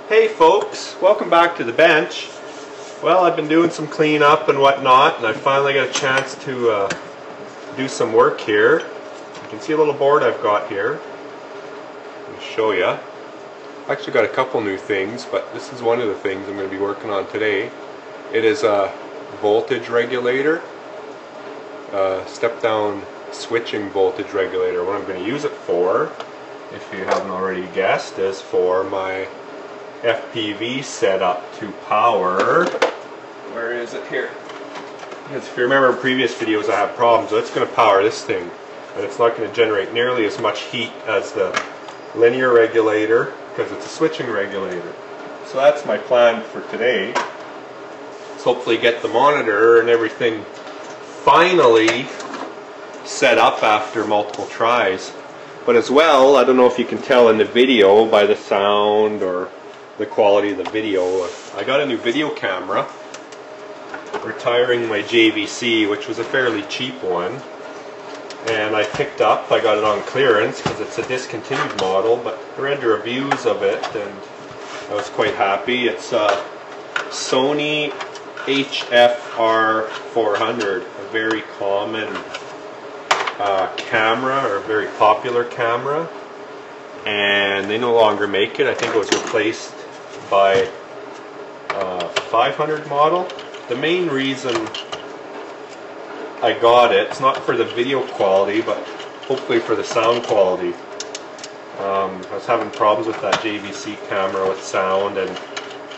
Hey folks, welcome back to the bench. Well, I've been doing some cleanup and whatnot, and I finally got a chance to do some work here. You can see a little board I've got here. Let me show you. I've actually got a couple new things, but this is one of the things I'm going to be working on today. It is a voltage regulator, step down switching voltage regulator. What I'm going to use it for, if you haven't already guessed, is for my FPV setup to power. Where is it here? Because if you remember in previous videos I had problems, so it's going to power this thing, and it's not going to generate nearly as much heat as the linear regulator because it's a switching regulator. So that's my plan for today. Let's hopefully get the monitor and everything finally set up after multiple tries. But as well, I don't know if you can tell in the video by the sound or the quality of the video, I got a new video camera, retiring my JVC, which was a fairly cheap one, and I got it on clearance because it's a discontinued model, but I read the reviews of it and I was quite happy. It's a Sony HFR 400, a very common camera, or a very popular camera, and they no longer make it. I think it was replaced by 500 model. The main reason I got it's not for the video quality, but hopefully for the sound quality. I was having problems with that JVC camera with sound, and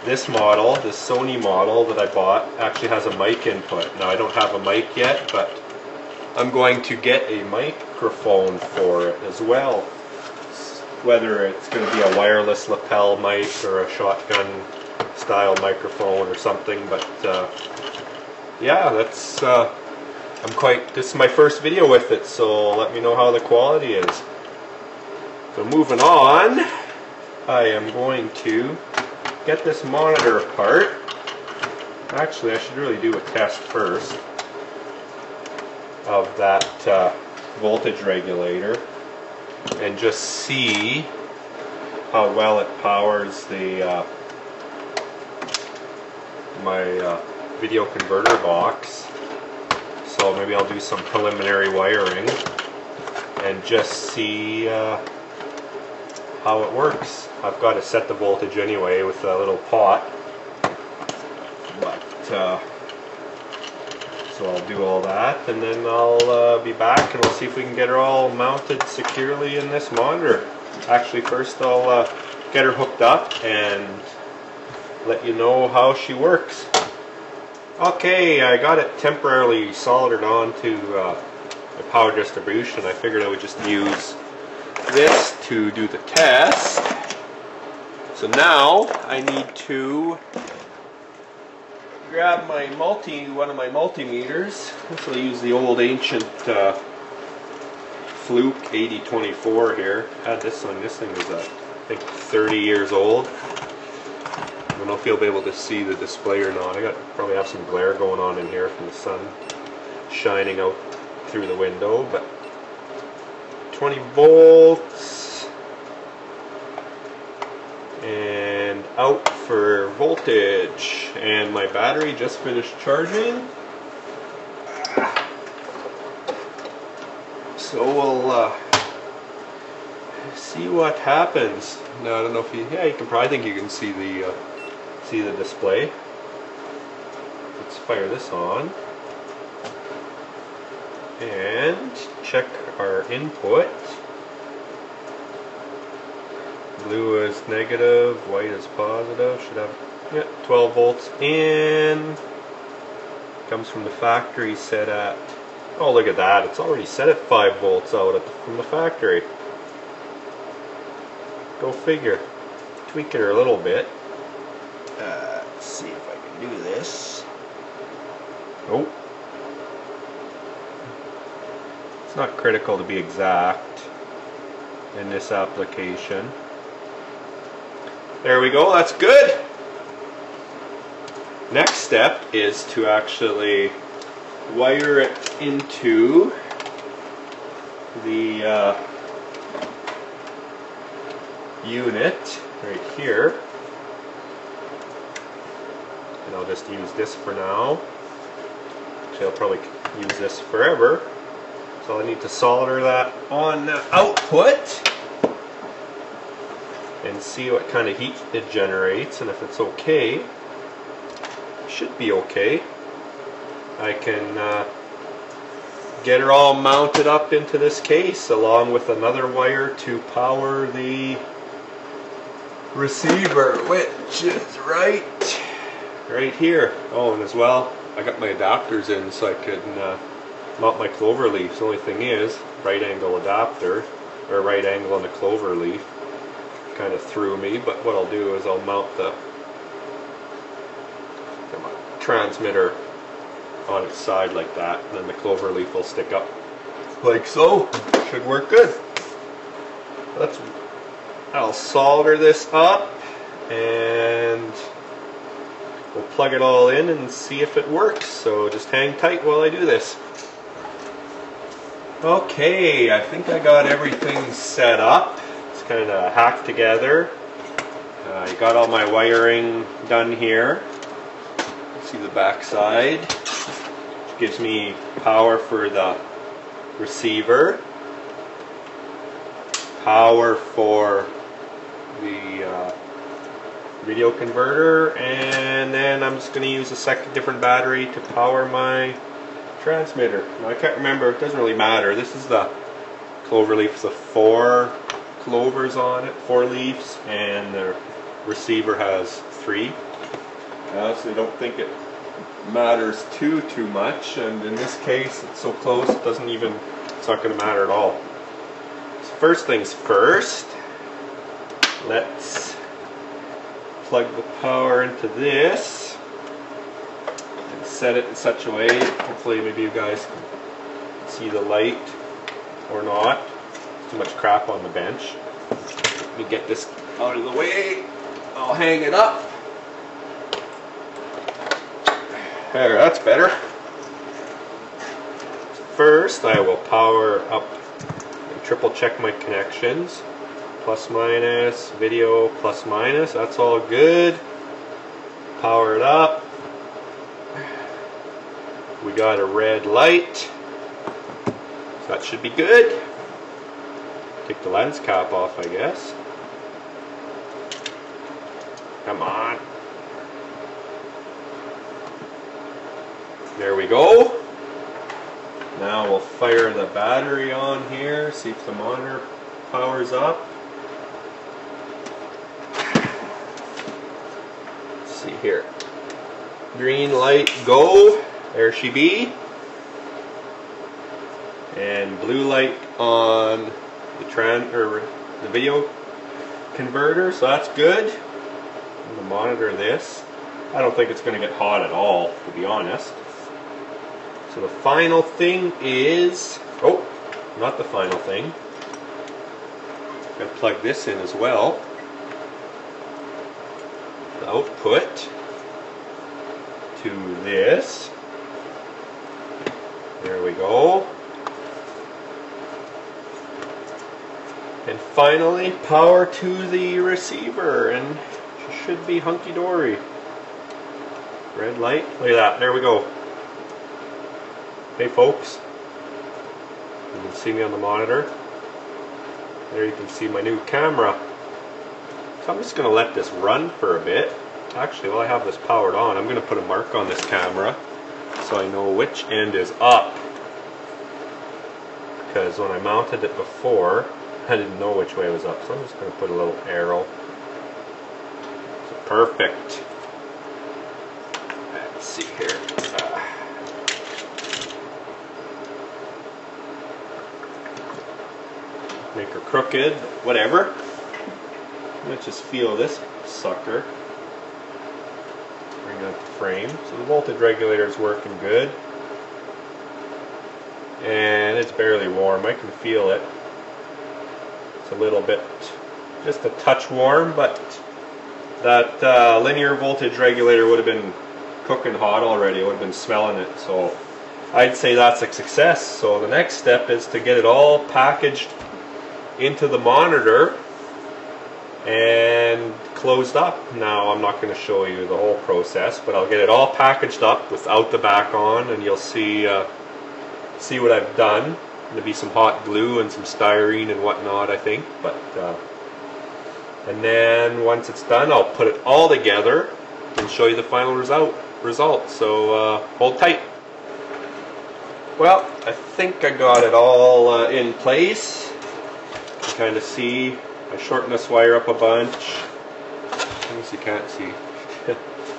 this model, this Sony model that I bought, actually has a mic input. Now I don't have a mic yet, but I'm going to get a microphone for it as well. Whether it's going to be a wireless lapel mic or a shotgun style microphone or something, but yeah, that's this is my first video with it, so let me know how the quality is. So moving on, I am going to get this monitor apart. Actually, I should really do a test first of that voltage regulator and just see how well it powers the my video converter box. So maybe I'll do some preliminary wiring and just see how it works. I've got to set the voltage anyway with a little pot, but so I'll do all that, and then I'll be back and we'll see if we can get her all mounted securely in this monitor. Actually, first I'll get her hooked up and let you know how she works. Okay, I got it temporarily soldered onto the power distribution. I figured I would just use this to do the test. So now I need to grab my one of my multimeters. This will use the old ancient Fluke 8024 here. Had this one. This thing is I think 30 years old. I don't know if you'll be able to see the display or not. Probably have some glare going on in here from the sun shining out through the window, but 20 volts and out for voltage, and my battery just finished charging, so we'll see what happens. Now I don't know if you I think you can see the display. Let's fire this on and check our input. Blue is negative, white is positive. Should have 12 volts in. Comes from the factory set at, oh look at that, it's already set at 5 volts out from the factory. Go figure. Tweaking her a little bit. Let's see if I can do this. Nope. It's not critical to be exact in this application. There we go, that's good. Next step is to actually wire it into the unit right here. I'll just use this for now. Actually, I'll probably use this forever. So I need to solder that on the output and see what kind of heat it generates, and if it's okay, it should be okay. I can get her all mounted up into this case along with another wire to power the receiver, which is right here. Oh, and as well, I got my adapters in so I could mount my clover leaf. The only thing is, right angle adapter, or right angle on the clover leaf, kind of threw me, but what I'll do is I'll mount the transmitter on its side like that, and then the clover leaf will stick up like so. Should work good. I'll solder this up and we'll plug it all in and see if it works. So just hang tight while I do this. Okay, I think I got everything set up. It's kind of hacked together. I got all my wiring done here. See the back side. Which gives me power for the receiver, power for the video converter, and then I'm just going to use a second different battery to power my transmitter. Now I can't remember, it doesn't really matter. This is the clover leaf, so 4 clovers on it, 4 leaves, and the receiver has 3. I honestly don't think it matters too much, and in this case it's so close it's not going to matter at all. So first things first, let's plug the power into this and set it in such a way, hopefully maybe you guys can see the light or not. Too much crap on the bench. Let me get this out of the way. I'll hang it up. There, that's better. First, I will power up and triple check my connections. Plus minus, video plus minus, that's all good. Power it up. We got a red light. So that should be good. Take the lens cap off, I guess. Come on. There we go. Now we'll fire the battery on here, see if the monitor powers up. Let's see here. Green light, go. There she be. And blue light on the video converter, so that's good. I'm going to monitor this. I don't think it's going to get hot at all, to be honest. So the final thing is, oh, not the final thing. I'm going to plug this in as well. The output to this. There we go. And finally, power to the receiver, and she should be hunky-dory. Red light, look at that, there we go. Hey folks, you can see me on the monitor. There you can see my new camera. So I'm just going to let this run for a bit. Actually, while I have this powered on, I'm going to put a mark on this camera so I know which end is up. Because when I mounted it before, I didn't know which way it was up. So I'm just going to put a little arrow. So perfect. Let's see here. Make her crooked, whatever. Let's just feel this sucker. Bring out the frame. So the voltage regulator is working good. And it's barely warm. I can feel it. It's a little bit, just a touch warm, but that linear voltage regulator would have been cooking hot already. It would have been smelling it. So I'd say that's a success. So the next step is to get it all packaged into the monitor and closed up. Now I'm not going to show you the whole process, but I'll get it all packaged up without the back on, and you'll see what I've done. There'll be some hot glue and some styrene and whatnot, I think. But and then once it's done, I'll put it all together and show you the final result. So hold tight. Well, I think I got it all in place. You can kind of see I shortened this wire up a bunch. I guess you can't see.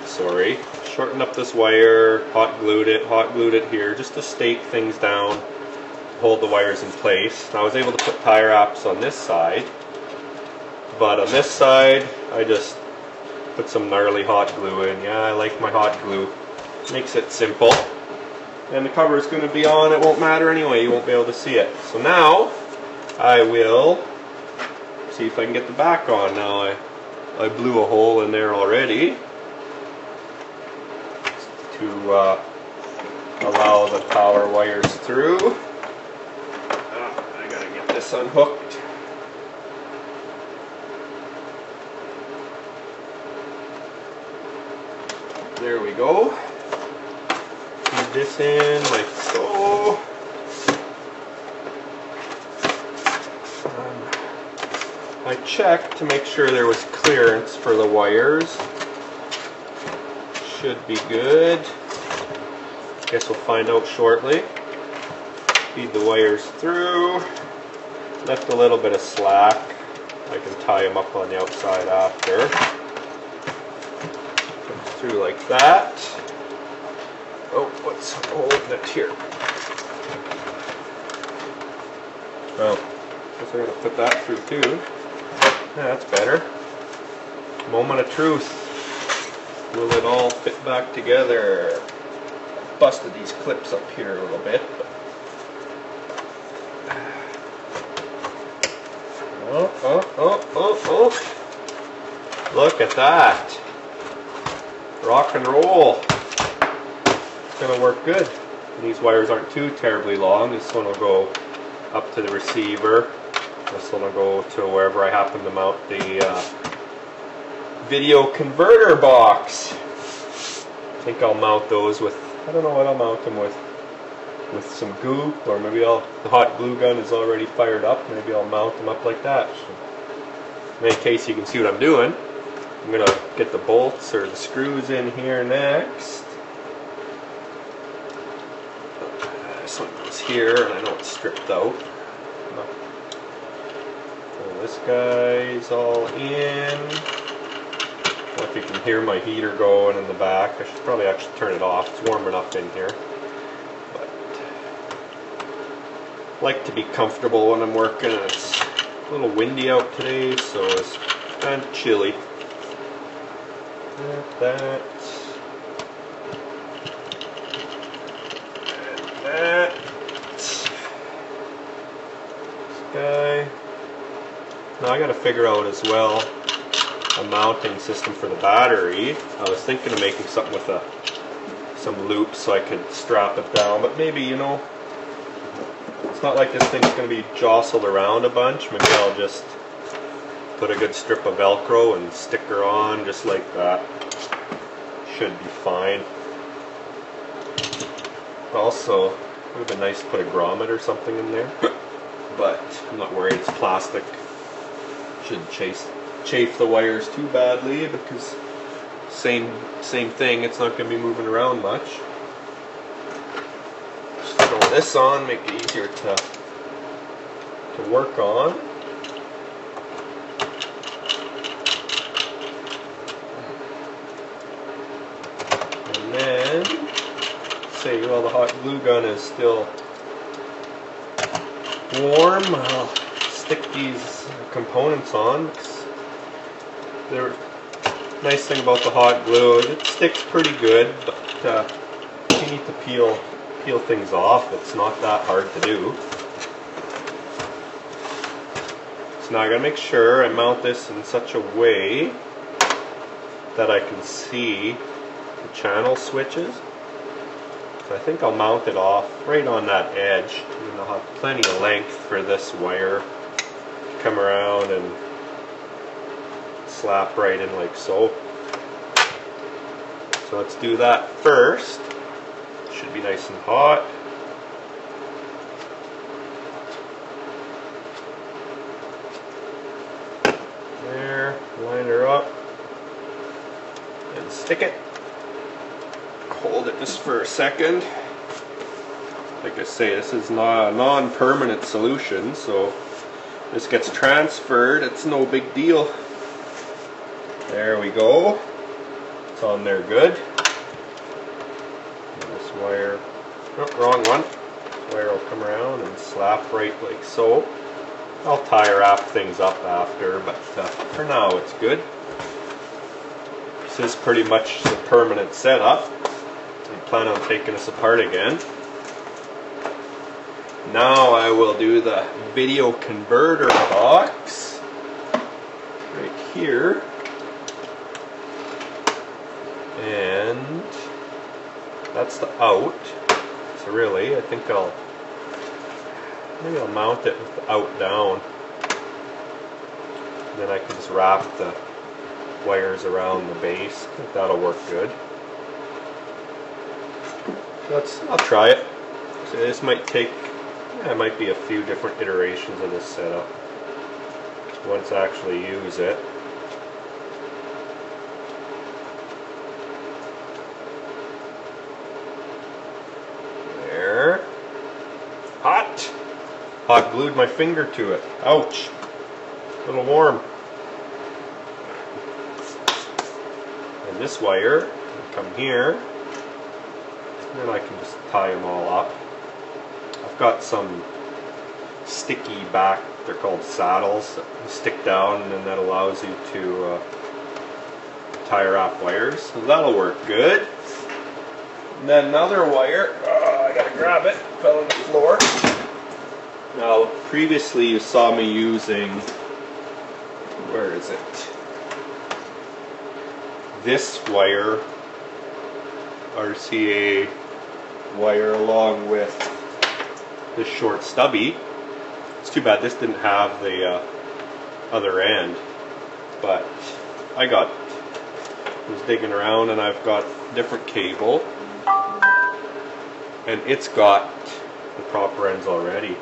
Sorry. Shortened up this wire, hot glued it here just to stake things down, hold the wires in place. Now I was able to put tie wraps on this side, but on this side I just put some gnarly hot glue in. Yeah, I like my hot glue. Makes it simple. And the cover is going to be on, it won't matter anyway, you won't be able to see it. So now I will see if I can get the back on. Now I blew a hole in there already to allow the power wires through. I gotta get this unhooked. There we go. Feed this in like so. I checked to make sure there was clearance for the wires. Should be good. Guess we'll find out shortly. Feed the wires through. Left a little bit of slack. I can tie them up on the outside after. Comes through like that. Oh, what's holding it here? Oh, guess I gotta put that through too. Yeah, that's better. Moment of truth. Will it all fit back together? Busted these clips up here a little bit. Oh. Look at that. Rock and roll. It's going to work good. And these wires aren't too terribly long. This one will go up to the receiver. This one will go to wherever I happen to mount the video converter box. I think I'll mount those with, I don't know what I'll mount them with some goo, or maybe the hot glue gun is already fired up. Maybe I'll mount them up like that. So, in any case, you can see what I'm doing. I'm going to get the bolts or the screws in here next. This one goes here, and I know it's stripped out. So this guy's all in. I don't know if you can hear my heater going in the back. I should probably actually turn it off. It's warm enough in here. But I like to be comfortable when I'm working. It's a little windy out today, so it's kind of chilly. That. This guy. Now I got to figure out as well a mounting system for the battery. I was thinking of making something with some loops so I could strap it down, but maybe, you know, it's not like this thing's going to be jostled around a bunch. Maybe I'll just put a good strip of Velcro and stick her on just like that. Should be fine. Also, it would have been nice to put a grommet or something in there, but I'm not worried. It's plastic. Shouldn't chafe the wires too badly because same thing. It's not going to be moving around much. Just throw this on, make it easier to work on. And then, say, well, the hot glue gun is still warm. I'll stick these components on. The nice thing about the hot glue is it sticks pretty good, but you need to peel things off. It's not that hard to do. So now I gotta make sure I mount this in such a way that I can see the channel switches. So I think I'll mount it off right on that edge, and I'll have plenty of length for this wire to come around and slap right in like so. So let's do that first. Should be nice and hot. There, line her up and stick it. Hold it just for a second. Like I say, this is not a non-permanent solution, so this gets transferred, it's no big deal. There we go. It's on there good. And this wire, oh, wrong one. This wire will come around and slap right like so. I'll tie wrap things up after, but for now it's good. This is pretty much the permanent setup. I plan on taking this apart again. Now I will do the video converter box right here, and that's the out. So really, I think maybe I'll mount it with the out down, and then I can just wrap the wires around the base. I think that'll work good. So I'll try it. So this might take. There might be a few different iterations of this setup once I actually use it. There. Hot! Hot glued my finger to it. Ouch! A little warm. And this wire will come here, and then I can just tie them all up. I've got some sticky back, they're called saddles, that you stick down, and then that allows you to tie wrap wires, so that'll work good. And then another wire, I gotta grab it, fell on the floor. Now previously you saw me using, where is it? This wire, RCA wire, along with this short stubby. It's too bad this didn't have the other end, but I was digging around and I've got different cable, and it's got the proper ends already.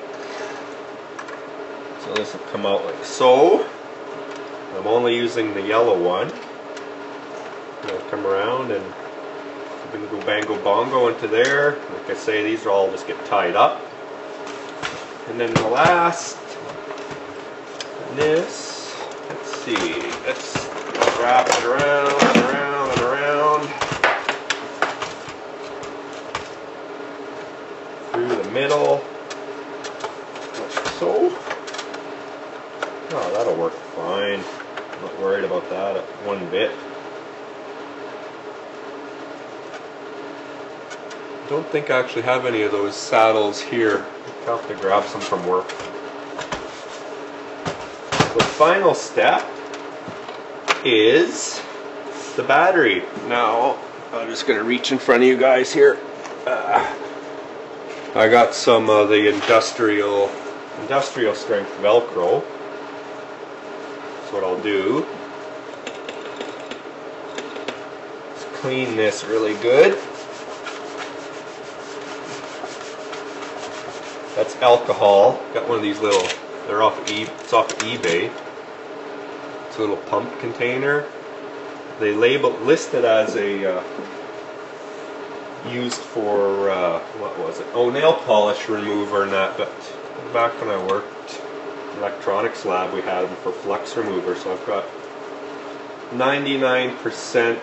So this will come out like so. I'm only using the yellow one. I'll come around and bingo bango bongo into there. Like I say, these are all just get tied up. And then the last, this, let's see, let's wrap it around and around and around through the middle, like so. Oh, that'll work fine. I'm not worried about that one bit. I don't think I actually have any of those saddles here. I'll have to grab some from work. The final step is the battery. Now, I'm just going to reach in front of you guys here. I got some of the industrial strength Velcro. That's what I'll do. Let's clean this really good. That's alcohol. Got one of these little, they're it's off eBay. It's a little pump container. They list it as a used for what was it? Oh, nail polish remover and that. But back when I worked electronics lab, we had them for flux remover. So I've got 99%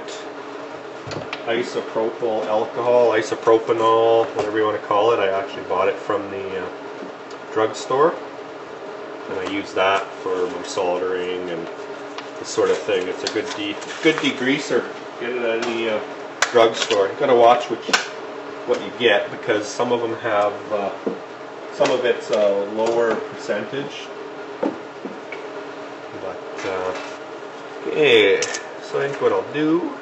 isopropyl alcohol, isopropanol, whatever you want to call it. I actually bought it from the drugstore, and I use that for my soldering and this sort of thing. It's a good degreaser. Get it at any drugstore. You got to watch what you get, because some of them have some of it's a lower percentage. But okay, so I think what I'll do.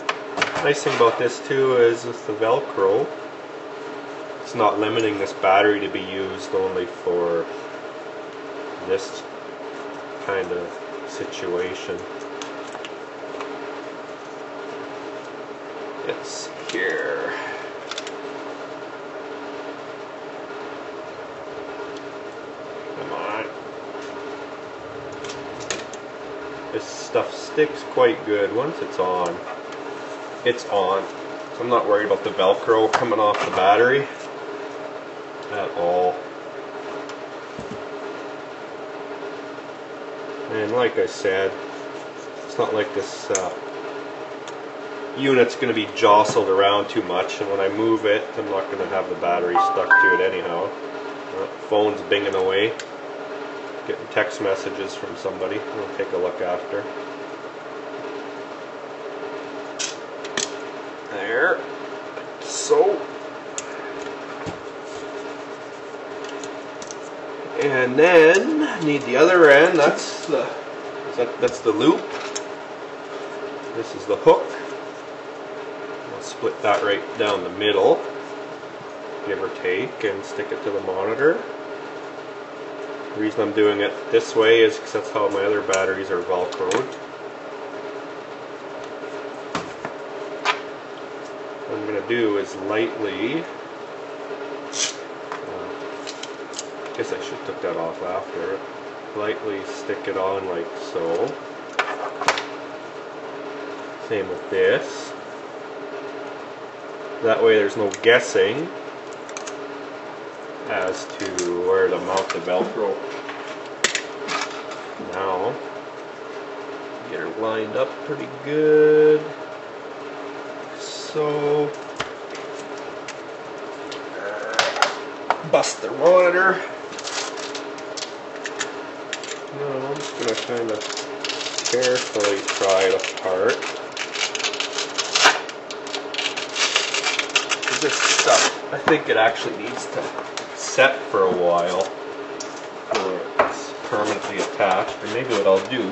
Nice thing about this too is with the Velcro, it's not limiting this battery to be used only for this kind of situation. It's here. Come on. This stuff sticks quite good once it's on. It's on. So I'm not worried about the Velcro coming off the battery at all. And like I said, it's not like this unit's going to be jostled around too much, and when I move it, I'm not going to have the battery stuck to it anyhow. Phone's binging away, getting text messages from somebody. I'll take a look after. There. So. And then need the other end. That's the loop. This is the hook. I'll split that right down the middle, give or take, and stick it to the monitor. The reason I'm doing it this way is because that's how my other batteries are Velcroed. What I'm going to do is lightly, I guess I should have took that off after, lightly stick it on like so. Same with this. That way there's no guessing as to where to mount the Velcro. Now, get her lined up pretty good. So, bust the monitor. Now I'm just going to kind of carefully pry it apart. This stuff, I think it actually needs to set for a while before it's permanently attached. Or maybe what I'll do,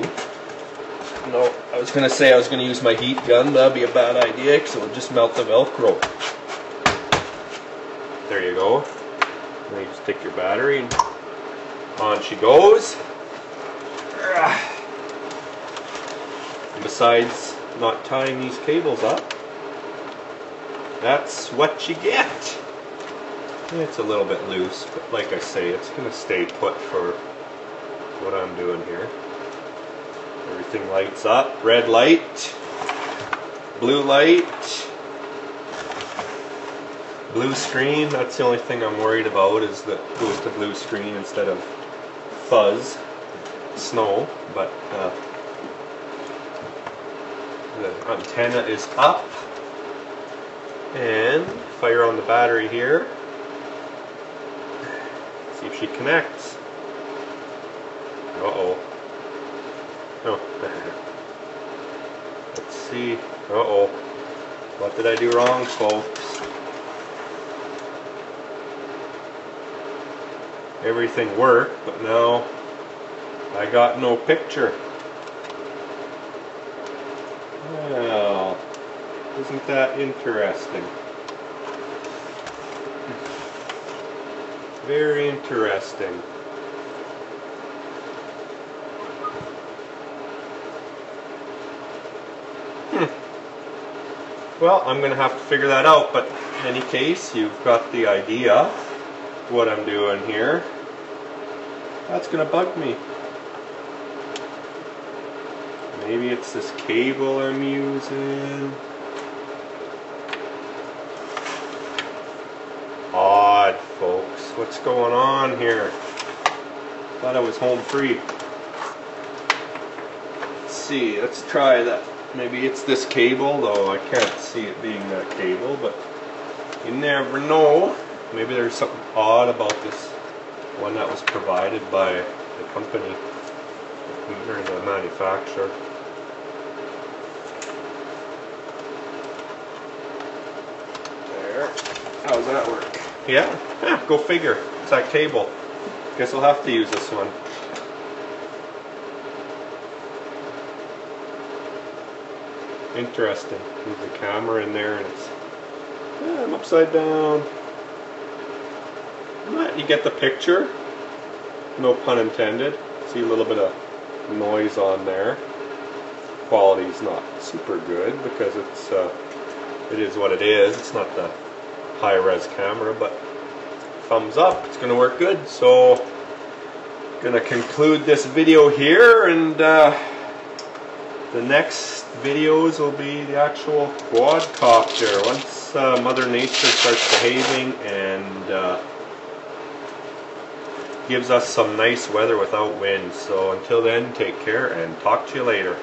no, I was going to say I was going to use my heat gun. That'd be a bad idea because it would just melt the Velcro. There you go. Then you just take your battery and on she goes. And besides not tying these cables up, that's what you get. It's a little bit loose, but like I say, it's going to stay put for what I'm doing here. Everything lights up. Red light, blue light, blue screen. That's the only thing I'm worried about, is that it goes to blue screen instead of fuzz, snow. But the antenna is up. And fire on the battery here. See if she connects. Uh-oh. Oh. Let's see. Uh-oh. What did I do wrong, folks? Everything worked, but now I got no picture. Well, isn't that interesting? Very interesting. Well, I'm going to have to figure that out, but in any case, you've got the idea what I'm doing here. That's going to bug me. Maybe it's this cable I'm using. Odd, folks. What's going on here? Thought I was home free. Let's see, let's try that. Maybe it's this cable, though I can't see it being that cable, but you never know. Maybe there's something odd about this one that was provided by the company or the manufacturer. There. How does that work? Yeah, go figure. It's that cable. Guess I'll have to use this one. Interesting. Move the camera in there and it's... Yeah, I'm upside down. You get the picture. No pun intended. See a little bit of noise on there. Quality's not super good because it's it is what it is. It's not the high-res camera, but thumbs up, it's gonna work good. So gonna conclude this video here, and the next videos will be the actual quadcopter once Mother Nature starts behaving and gives us some nice weather without wind. So until then, take care and talk to you later.